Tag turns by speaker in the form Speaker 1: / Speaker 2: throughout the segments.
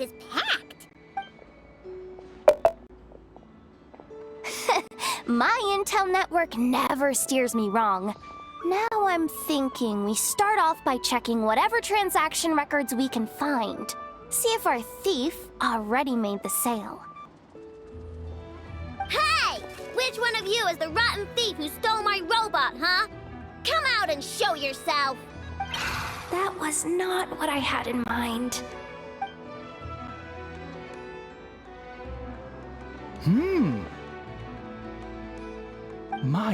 Speaker 1: place is packed.
Speaker 2: My intel network never steers me wrong. Now I'm thinking we start off by checking whatever transaction records we can find. See if our thief already made the sale.
Speaker 1: Hey! Which one of you is the rotten thief who stole my robot, huh? Come out and show yourself!
Speaker 2: That was not what I had in mind.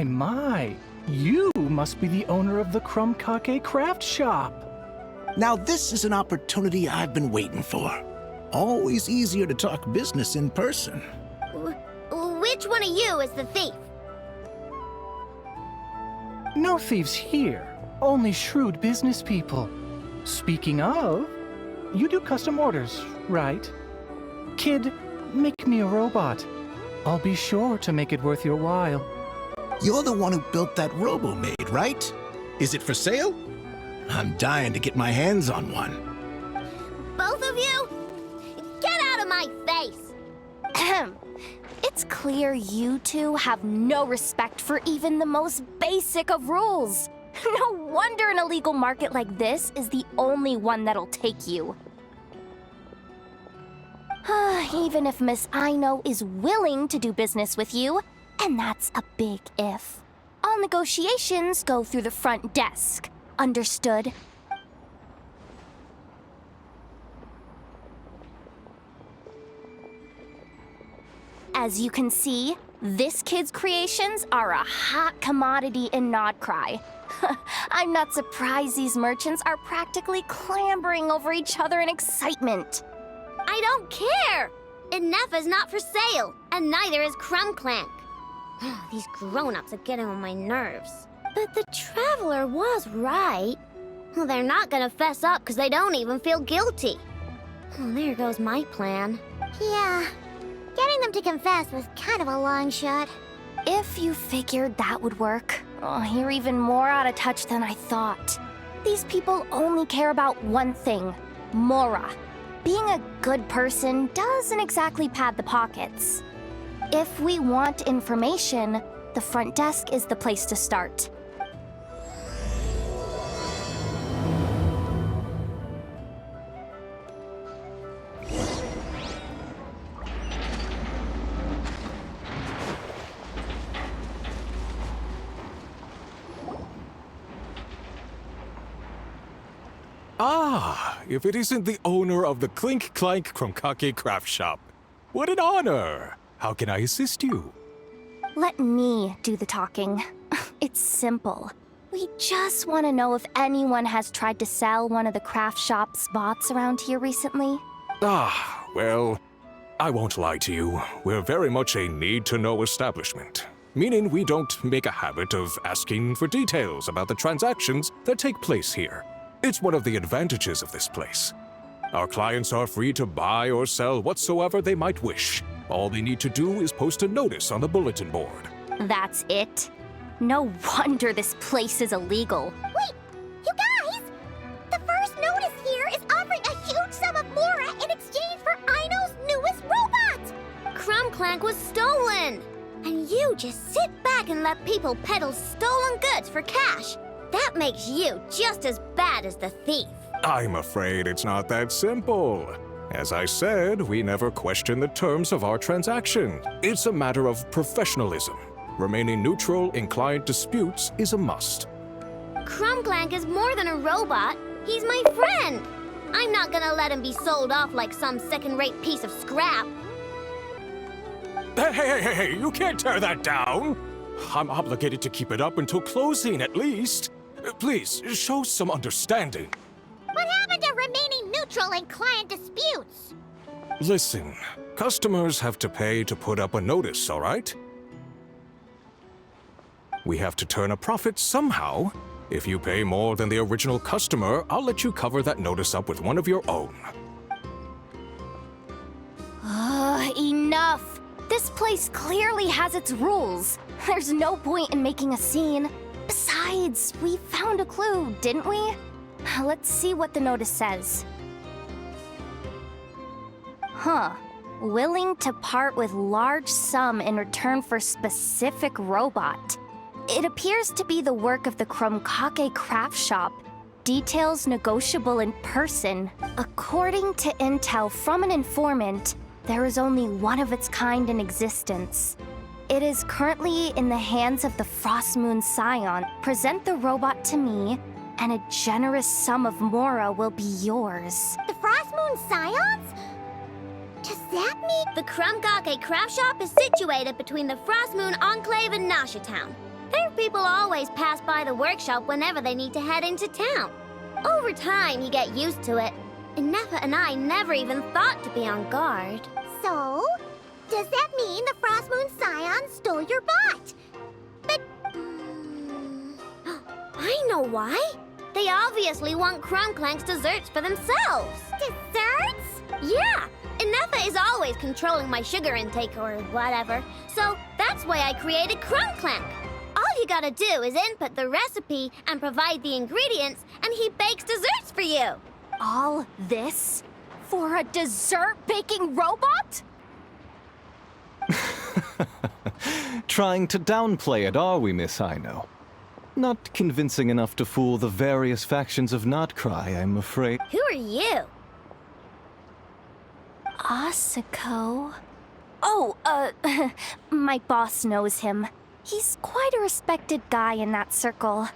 Speaker 3: My. You must be the owner of the Krumkake craft shop.
Speaker 4: Now this is an opportunity I've been waiting for. Always easier to talk business in person.
Speaker 1: Which one of you is the thief?
Speaker 3: No thieves here, only shrewd business people. Speaking of, you do custom orders, right? Kid, make me a robot. I'll be sure to make it worth your while.
Speaker 4: You're the one who built that Robo-Maid, right? Is it for sale? I'm dying to get my hands on one.
Speaker 1: Both of you? Get out of my face!
Speaker 2: Ahem. It's clear you two have no respect for even the most basic of rules. No wonder an illegal market like this is the only one that'll take you. Even if Miss Aino is willing to do business with you, and that's a big if. All negotiations go through the front desk. Understood? As you can see, this kid's creations are a hot commodity in Nodcry. I'm not surprised these merchants are practically clambering over each other in excitement.
Speaker 1: I don't care! Enough is not for sale, and neither is Krumklank. These grown-ups are getting on my nerves. But the Traveler was right. Well, they're not gonna fess up because they don't even feel guilty. Oh, there goes my plan.
Speaker 5: Yeah, getting them to confess was kind of a long shot.
Speaker 2: If you figured that would work, you're even more out of touch than I thought. These people only care about one thing, Mora. Being a good person doesn't exactly pad the pockets. If we want information, the front desk is the place to start.
Speaker 6: Ah, if it isn't the owner of the Clink Clank Krumkake craft shop. What an honor! How can I assist you?
Speaker 2: Let me do the talking. It's simple. We just want to know if anyone has tried to sell one of the craft shop's bots around here recently.
Speaker 6: Ah, well, I won't lie to you. We're very much a need-to-know establishment. Meaning we don't make a habit of asking for details about the transactions that take place here. It's one of the advantages of this place. Our clients are free to buy or sell whatsoever they might wish. All they need to do is post a notice on the bulletin board.
Speaker 2: That's it? No wonder this place is illegal.
Speaker 5: Wait, you guys! The first notice here is offering a huge sum of Mora in exchange for Aino's newest robot!
Speaker 1: Krumklank was stolen! And you just sit back and let people peddle stolen goods for cash. That makes you just as bad as the thief.
Speaker 6: I'm afraid it's not that simple. As I said, we never question the terms of our transaction. It's a matter of professionalism. Remaining neutral in client disputes is a must.
Speaker 1: Krumklank is more than a robot. He's my friend. I'm not gonna let him be sold off like some second-rate piece of scrap.
Speaker 6: Hey, you can't tear that down! I'm obligated to keep it up until closing, at least. Please, show some understanding.
Speaker 5: What happened to remaining neutral in client disputes?
Speaker 6: Listen, customers have to pay to put up a notice, all right? We have to turn a profit somehow. If you pay more than the original customer, I'll let you cover that notice up with one of your own.
Speaker 2: Enough! This place clearly has its rules. There's no point in making a scene. Besides, we found a clue, didn't we? Let's see what the notice says. Huh. Willing to part with large sum in return for specific robot. It appears to be the work of the Krumkake craft shop. Details negotiable in person. According to intel from an informant, there is only one of its kind in existence. It is currently in the hands of the Frost Moon Scion. Present the robot to me, and a generous sum of Mora will be yours.
Speaker 5: The Frost Moon Scions? Does that mean...
Speaker 1: The Krumkake craft shop is situated between the Frost Moon Enclave and Nasha Town. Their people always pass by the workshop whenever they need to head into town. Over time, you get used to it. And Nefa and I never even thought to be on guard.
Speaker 5: So? Does that mean the Frost Moon Scion stole your bot? But...
Speaker 1: I know why. They obviously want Krumklank's desserts for themselves.
Speaker 5: Desserts?
Speaker 1: Yeah, and Nefa is always controlling my sugar intake or whatever. So that's why I created Krumklank. All you gotta do is input the recipe and provide the ingredients, and he bakes desserts for you.
Speaker 2: All this for a dessert baking robot?
Speaker 7: Trying to downplay it, are we, Miss Aino? Not convincing enough to fool the various factions of Notcry, I'm afraid.
Speaker 1: Who are you?
Speaker 2: Asako? Oh, my boss knows him. He's quite a respected guy in that circle.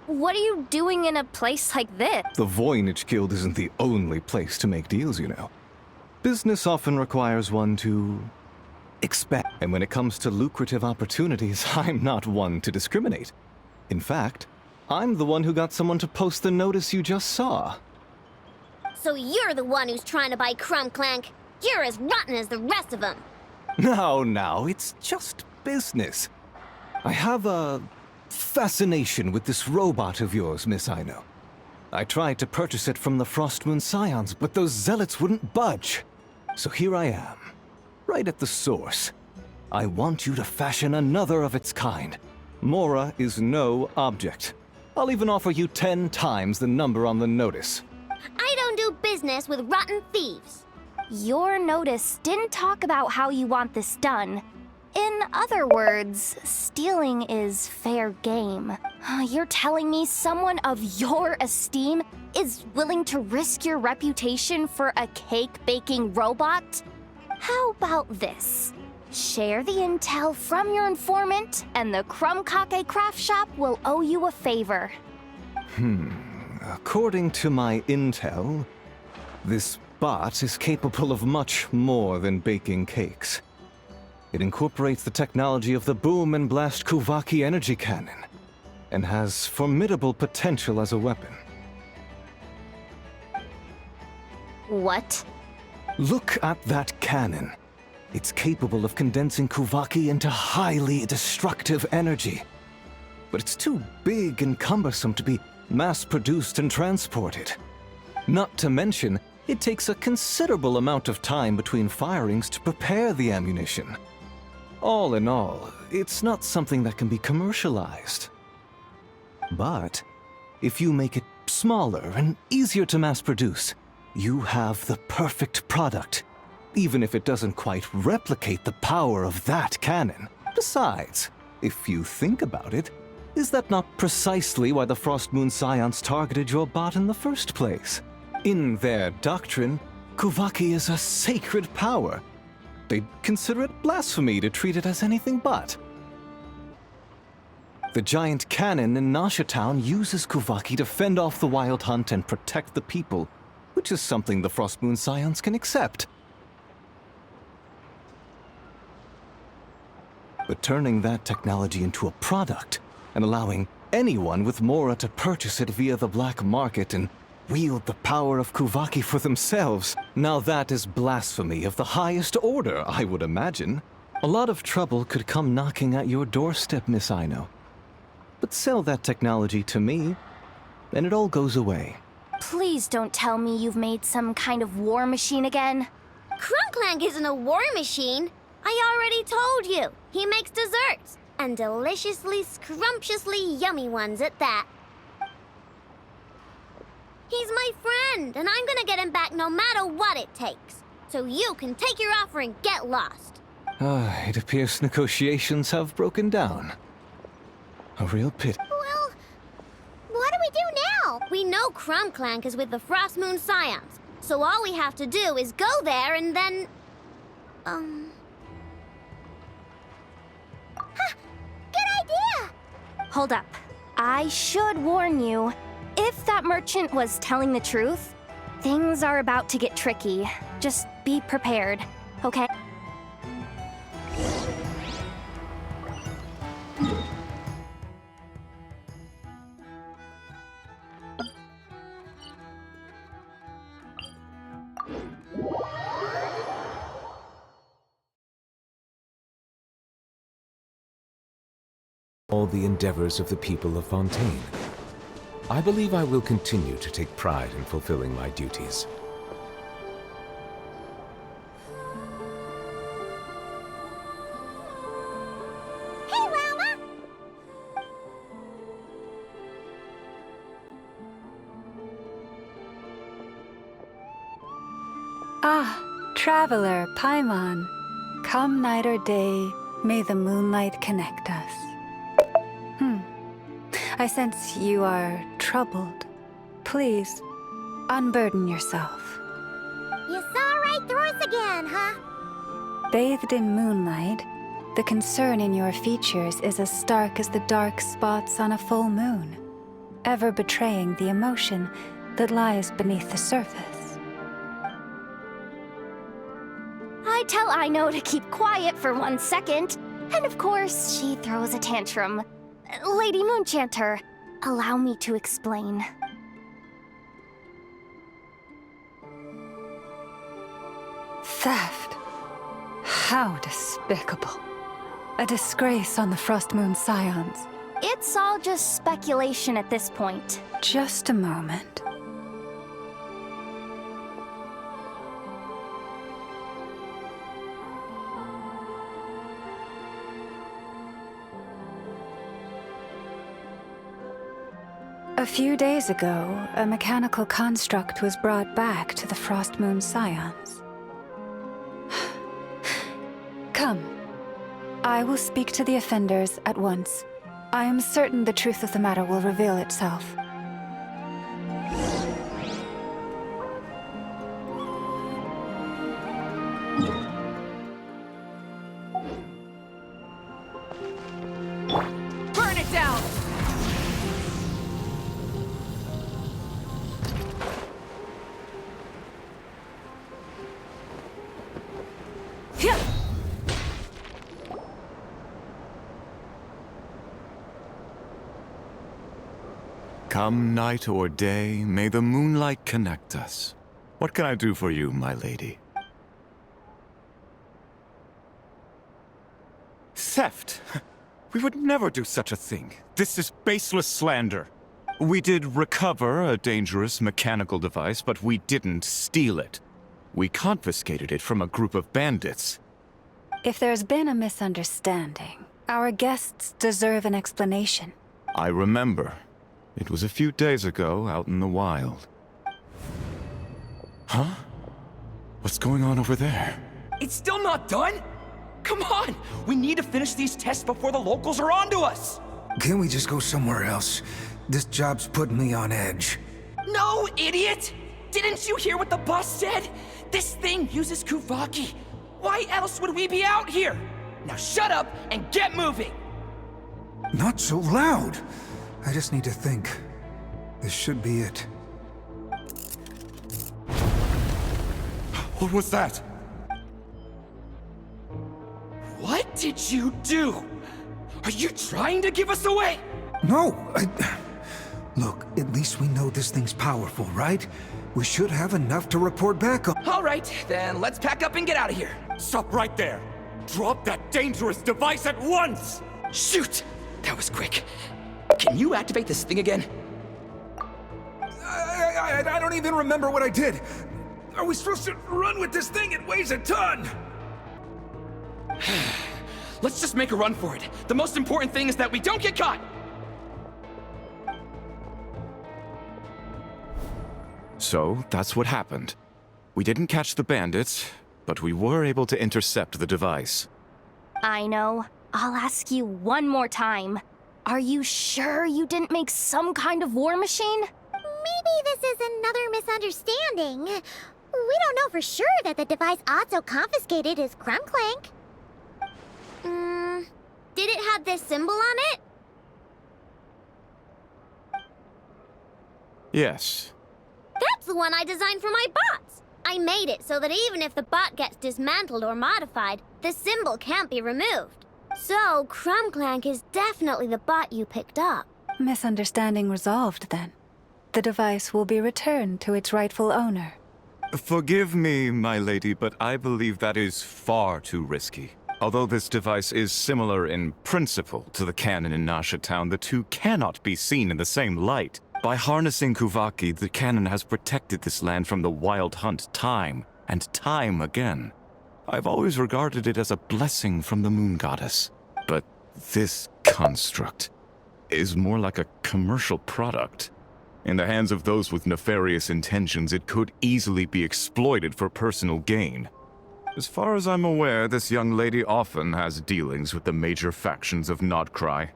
Speaker 2: What are you doing in a place like this?
Speaker 7: The Voynich Guild isn't the only place to make deals, you know. Business often requires one to expect. And when it comes to lucrative opportunities, I'm not one to discriminate. In fact, I'm the one who got someone to post the notice you just saw.
Speaker 1: So you're the one who's trying to buy Krumklank. You're as rotten as the rest of them.
Speaker 7: No, it's just business. I have a fascination with this robot of yours, Miss Aino. I tried to purchase it from the Frost Moon Scions, but those zealots wouldn't budge. So here I am, right at the source. I want you to fashion another of its kind. Mora is no object. I'll even offer you 10 times the number on the notice.
Speaker 1: I don't do business with rotten thieves.
Speaker 2: Your notice didn't talk about how you want this done. In other words, stealing is fair game. You're telling me someone of your esteem is willing to risk your reputation for a cake-baking robot? How about this? Share the intel from your informant, and the Krumkake craft shop will owe you a favor.
Speaker 7: According to my intel, this bot is capable of much more than baking cakes. It incorporates the technology of the Boom and Blast Kuvaki energy cannon, and has formidable potential as a weapon.
Speaker 2: What?
Speaker 7: Look at that cannon. It's capable of condensing Kuvaki into highly destructive energy. But it's too big and cumbersome to be mass-produced and transported. Not to mention, it takes a considerable amount of time between firings to prepare the ammunition. All in all, it's not something that can be commercialized. But if you make it smaller and easier to mass-produce, you have the perfect product, even if it doesn't quite replicate the power of that cannon. Besides, if you think about it, is that not precisely why the Frost Moon Scions targeted your bot in the first place? In their doctrine, Kuvaki is a sacred power. They'd consider it blasphemy to treat it as anything but. The giant cannon in Nasha Town uses Kuvaki to fend off the wild hunt and protect the people, which is something the Frost Moon Scions can accept. But turning that technology into a product and allowing anyone with Mora to purchase it via the black market and wield the power of Kuvaki for themselves, now that is blasphemy of the highest order, I would imagine. A lot of trouble could come knocking at your doorstep, Miss Aino. But sell that technology to me, and it all goes away.
Speaker 2: Please don't tell me you've made some kind of war machine again.
Speaker 1: Krumklank isn't a war machine. I already told you. He makes desserts, and deliciously, scrumptiously yummy ones at that. He's my friend, and I'm gonna get him back no matter what it takes. so you can take your offer and get lost.
Speaker 7: It appears negotiations have broken down. A real pity.
Speaker 5: Well, what do we do now?
Speaker 1: We know Clank is with the Frost Moon Scions, so all we have to do is go there and then...
Speaker 5: Good idea!
Speaker 2: Hold up. I should warn you. If that merchant was telling the truth, things are about to get tricky. Just be prepared, okay?
Speaker 8: All the endeavors of the people of Fontaine. I believe I will continue to take pride in fulfilling my duties.
Speaker 5: Hey, Llama!
Speaker 9: Traveler, Paimon. Come night or day, may the moonlight connect us. I sense you are troubled. Please, unburden yourself.
Speaker 5: You saw right through us again, huh?
Speaker 9: Bathed in moonlight, the concern in your features is as stark as the dark spots on a full moon, ever betraying the emotion that lies beneath the surface.
Speaker 2: I tell Ino to keep quiet for 1 second, and of course, she throws a tantrum. Lady Moonchanter, allow me to explain.
Speaker 9: Theft. How despicable. A disgrace on the Frost Moon Scions.
Speaker 2: It's all just speculation at this point.
Speaker 9: Just a moment. A few days ago, a mechanical construct was brought back to the Frost Moon Scions. Come. I will speak to the offenders at once. I am certain the truth of the matter will reveal itself.
Speaker 10: Burn it down!
Speaker 11: Come night or day, may the moonlight connect us. What can I do for you, my lady? Theft! We would never do such a thing. This is baseless slander. We did recover a dangerous mechanical device, but we didn't steal it. We confiscated it from a group of bandits.
Speaker 9: If there's been a misunderstanding, our guests deserve an explanation.
Speaker 11: I remember. It was a few days ago, out in the wild. Huh? What's going on over there?
Speaker 10: It's still not done? Come on! We need to finish these tests before the locals are onto us!
Speaker 12: Can't we just go somewhere else? This job's putting me on edge.
Speaker 10: No, idiot! Didn't you hear what the boss said? This thing uses Kuvaki. Why else would we be out here? Now shut up and get moving!
Speaker 12: Not so loud! I just need to think. This should be it.
Speaker 11: What was that?
Speaker 10: What did you do? Are you trying to give us away?
Speaker 12: No, Look, at least we know this thing's powerful, right? We should have enough to report back on.
Speaker 10: All right, then let's pack up and get out of here.
Speaker 11: Stop right there! Drop that dangerous device at once!
Speaker 10: Shoot! That was quick. Can you activate this thing again?
Speaker 12: I don't even remember what I did. Are we supposed to run with this thing? It weighs a ton!
Speaker 10: Let's just make a run for it. The most important thing is that we don't get caught!
Speaker 11: So, that's what happened. We didn't catch the bandits, but we were able to intercept the device.
Speaker 2: I know. I'll ask you one more time. Are you sure you didn't make some kind of war machine?
Speaker 5: Maybe this is another misunderstanding. We don't know for sure that the device Otto confiscated is Krumklank.
Speaker 1: Did it have this symbol on it?
Speaker 11: Yes.
Speaker 1: That's the one I designed for my bots. I made it so that even if the bot gets dismantled or modified, the symbol can't be removed. So, Krumklank is definitely the bot you picked up.
Speaker 9: Misunderstanding resolved, then. The device will be returned to its rightful owner.
Speaker 11: Forgive me, my lady, but I believe that is far too risky. Although this device is similar in principle to the cannon in Nasha Town, the two cannot be seen in the same light. By harnessing Kuvaki, the cannon has protected this land from the wild hunt time and time again. I've always regarded it as a blessing from the moon goddess. But this construct is more like a commercial product. In the hands of those with nefarious intentions, it could easily be exploited for personal gain. As far as I'm aware, this young lady often has dealings with the major factions of Nodcry.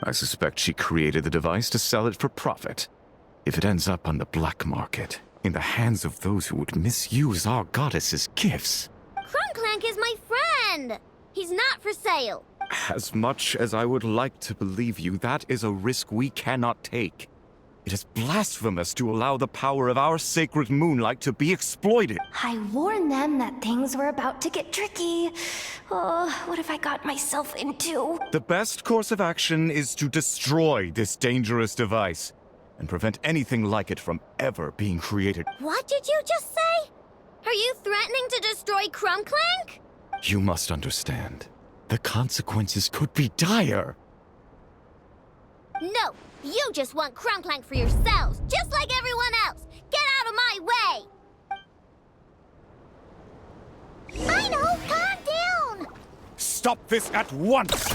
Speaker 11: I suspect she created the device to sell it for profit. If it ends up on the black market, in the hands of those who would misuse our goddess's gifts...
Speaker 1: Krumklank is my friend! He's not for sale.
Speaker 11: As much as I would like to believe you, that is a risk we cannot take. It is blasphemous to allow the power of our sacred moonlight to be exploited.
Speaker 2: I warned them that things were about to get tricky. Oh, what have I got myself into?
Speaker 11: The best course of action is to destroy this dangerous device and prevent anything like it from ever being created.
Speaker 1: What did you just say? Are you threatening to destroy Krumklank?
Speaker 11: You must understand. The consequences could be dire.
Speaker 1: No, you just want Krumklank for yourselves, just like everyone else. Get out of my way!
Speaker 5: I know, calm down!
Speaker 11: Stop this at once!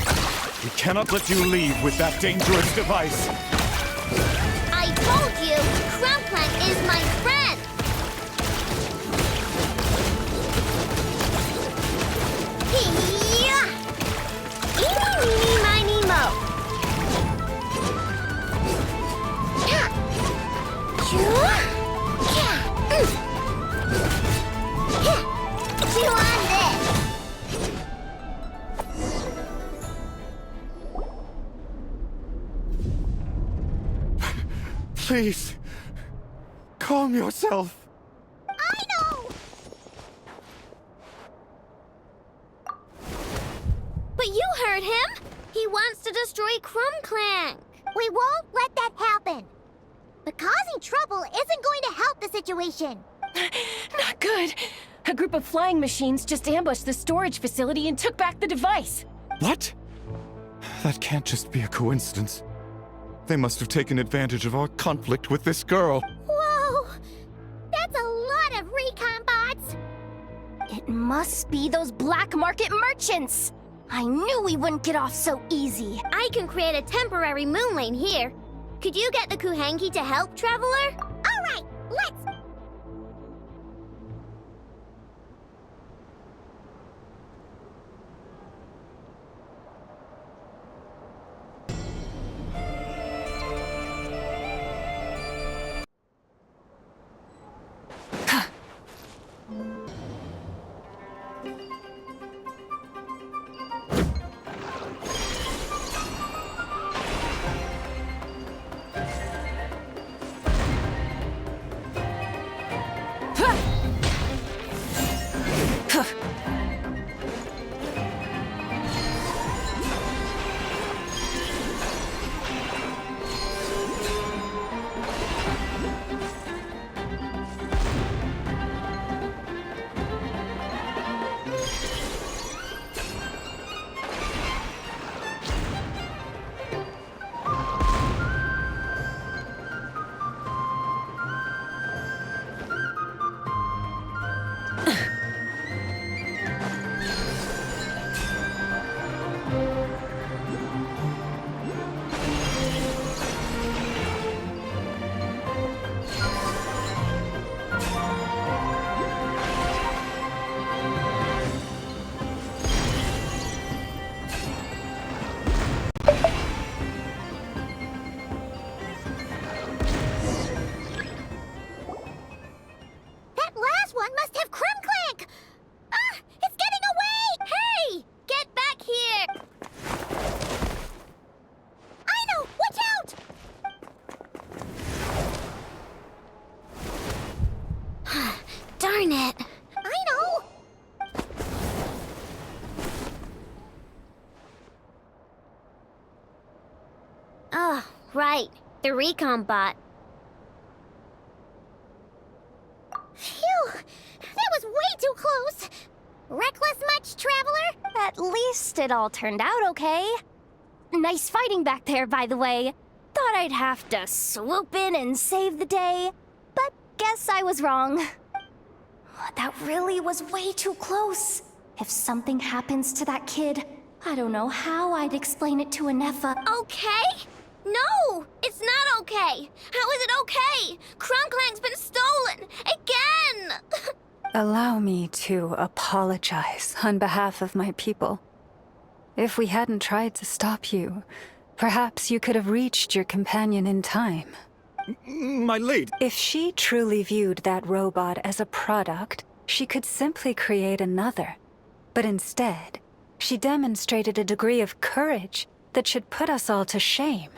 Speaker 11: We cannot let you leave with that dangerous device.
Speaker 1: I told you, Krumklank is my friend! Hee-yah! Eeny, meeny, miny, mo. Chew on this!
Speaker 11: Please, calm yourself.
Speaker 5: I know!
Speaker 1: But you heard him! He wants to destroy Krumklank!
Speaker 5: We won't let that happen! But causing trouble isn't going to help the situation!
Speaker 13: Not good. A group of flying machines just ambushed the storage facility and took back the device.
Speaker 11: What? That can't just be a coincidence. They must have taken advantage of our conflict with this girl.
Speaker 5: Whoa! That's a lot of recon bots!
Speaker 2: It must be those black market merchants! I knew we wouldn't get off so easy.
Speaker 1: I can create a temporary moon lane here. Could you get the Kuhangi to help, Traveler?
Speaker 5: Alright, let's...
Speaker 1: Darn it.
Speaker 5: I know!
Speaker 1: Oh, right. The recon bot.
Speaker 5: Phew! That was way too close! Reckless much, Traveler?
Speaker 2: At least it all turned out okay. Nice fighting back there, by the way. Thought I'd have to swoop in and save the day, but guess I was wrong. That really was way too close. If something happens to that kid, I don't know how I'd explain it to Anefa.
Speaker 1: Okay? No! It's not okay! How is it okay? Crumclank's been stolen! Again!
Speaker 9: Allow me to apologize on behalf of my people. If we hadn't tried to stop you, perhaps you could have reached your companion in time.
Speaker 11: My lady.
Speaker 9: If she truly viewed that robot as a product, she could simply create another. But instead, she demonstrated a degree of courage that should put us all to shame.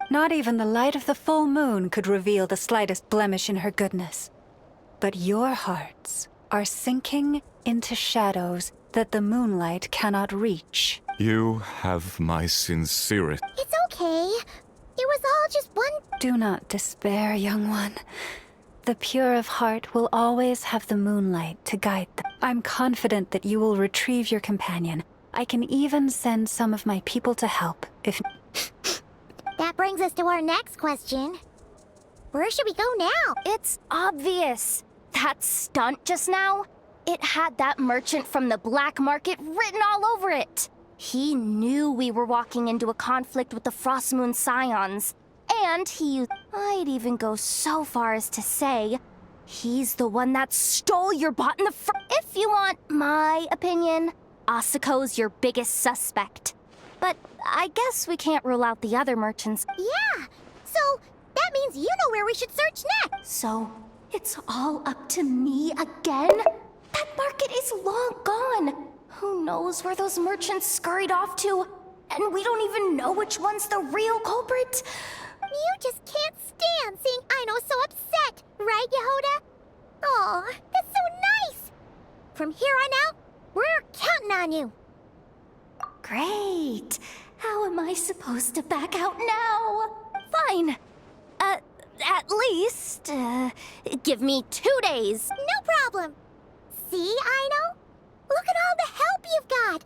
Speaker 9: Not even the light of the full moon could reveal the slightest blemish in her goodness. But your hearts are sinking into shadows that the moonlight cannot reach.
Speaker 11: You have my sincerest.
Speaker 5: It's okay. It was all just one...
Speaker 9: Do not despair, young one. The pure of heart will always have the moonlight to guide them. I'm confident that you will retrieve your companion. I can even send some of my people to help, if...
Speaker 5: That brings us to our next question. Where should we go now?
Speaker 2: It's obvious. That stunt just now, it had that merchant from the black market written all over it. He knew we were walking into a conflict with the Frostmoon Scions. And I'd even go so far as to say, he's the one that stole your bot in the If you want my opinion, Asuko's your biggest suspect. But I guess we can't rule out the other merchants.
Speaker 5: Yeah, so that means you know where we should search next.
Speaker 2: So, it's all up to me again? That market is long gone. Who knows where those merchants scurried off to? And we don't even know which one's the real culprit.
Speaker 5: You just can't stand seeing Aino so upset, right, Yehoda? Aw, that's so nice! From here on out, we're counting on you.
Speaker 2: Great. How am I supposed to back out now? Fine. At least, give me 2 days.
Speaker 5: No problem. See, Aino? Look at all the help you've got.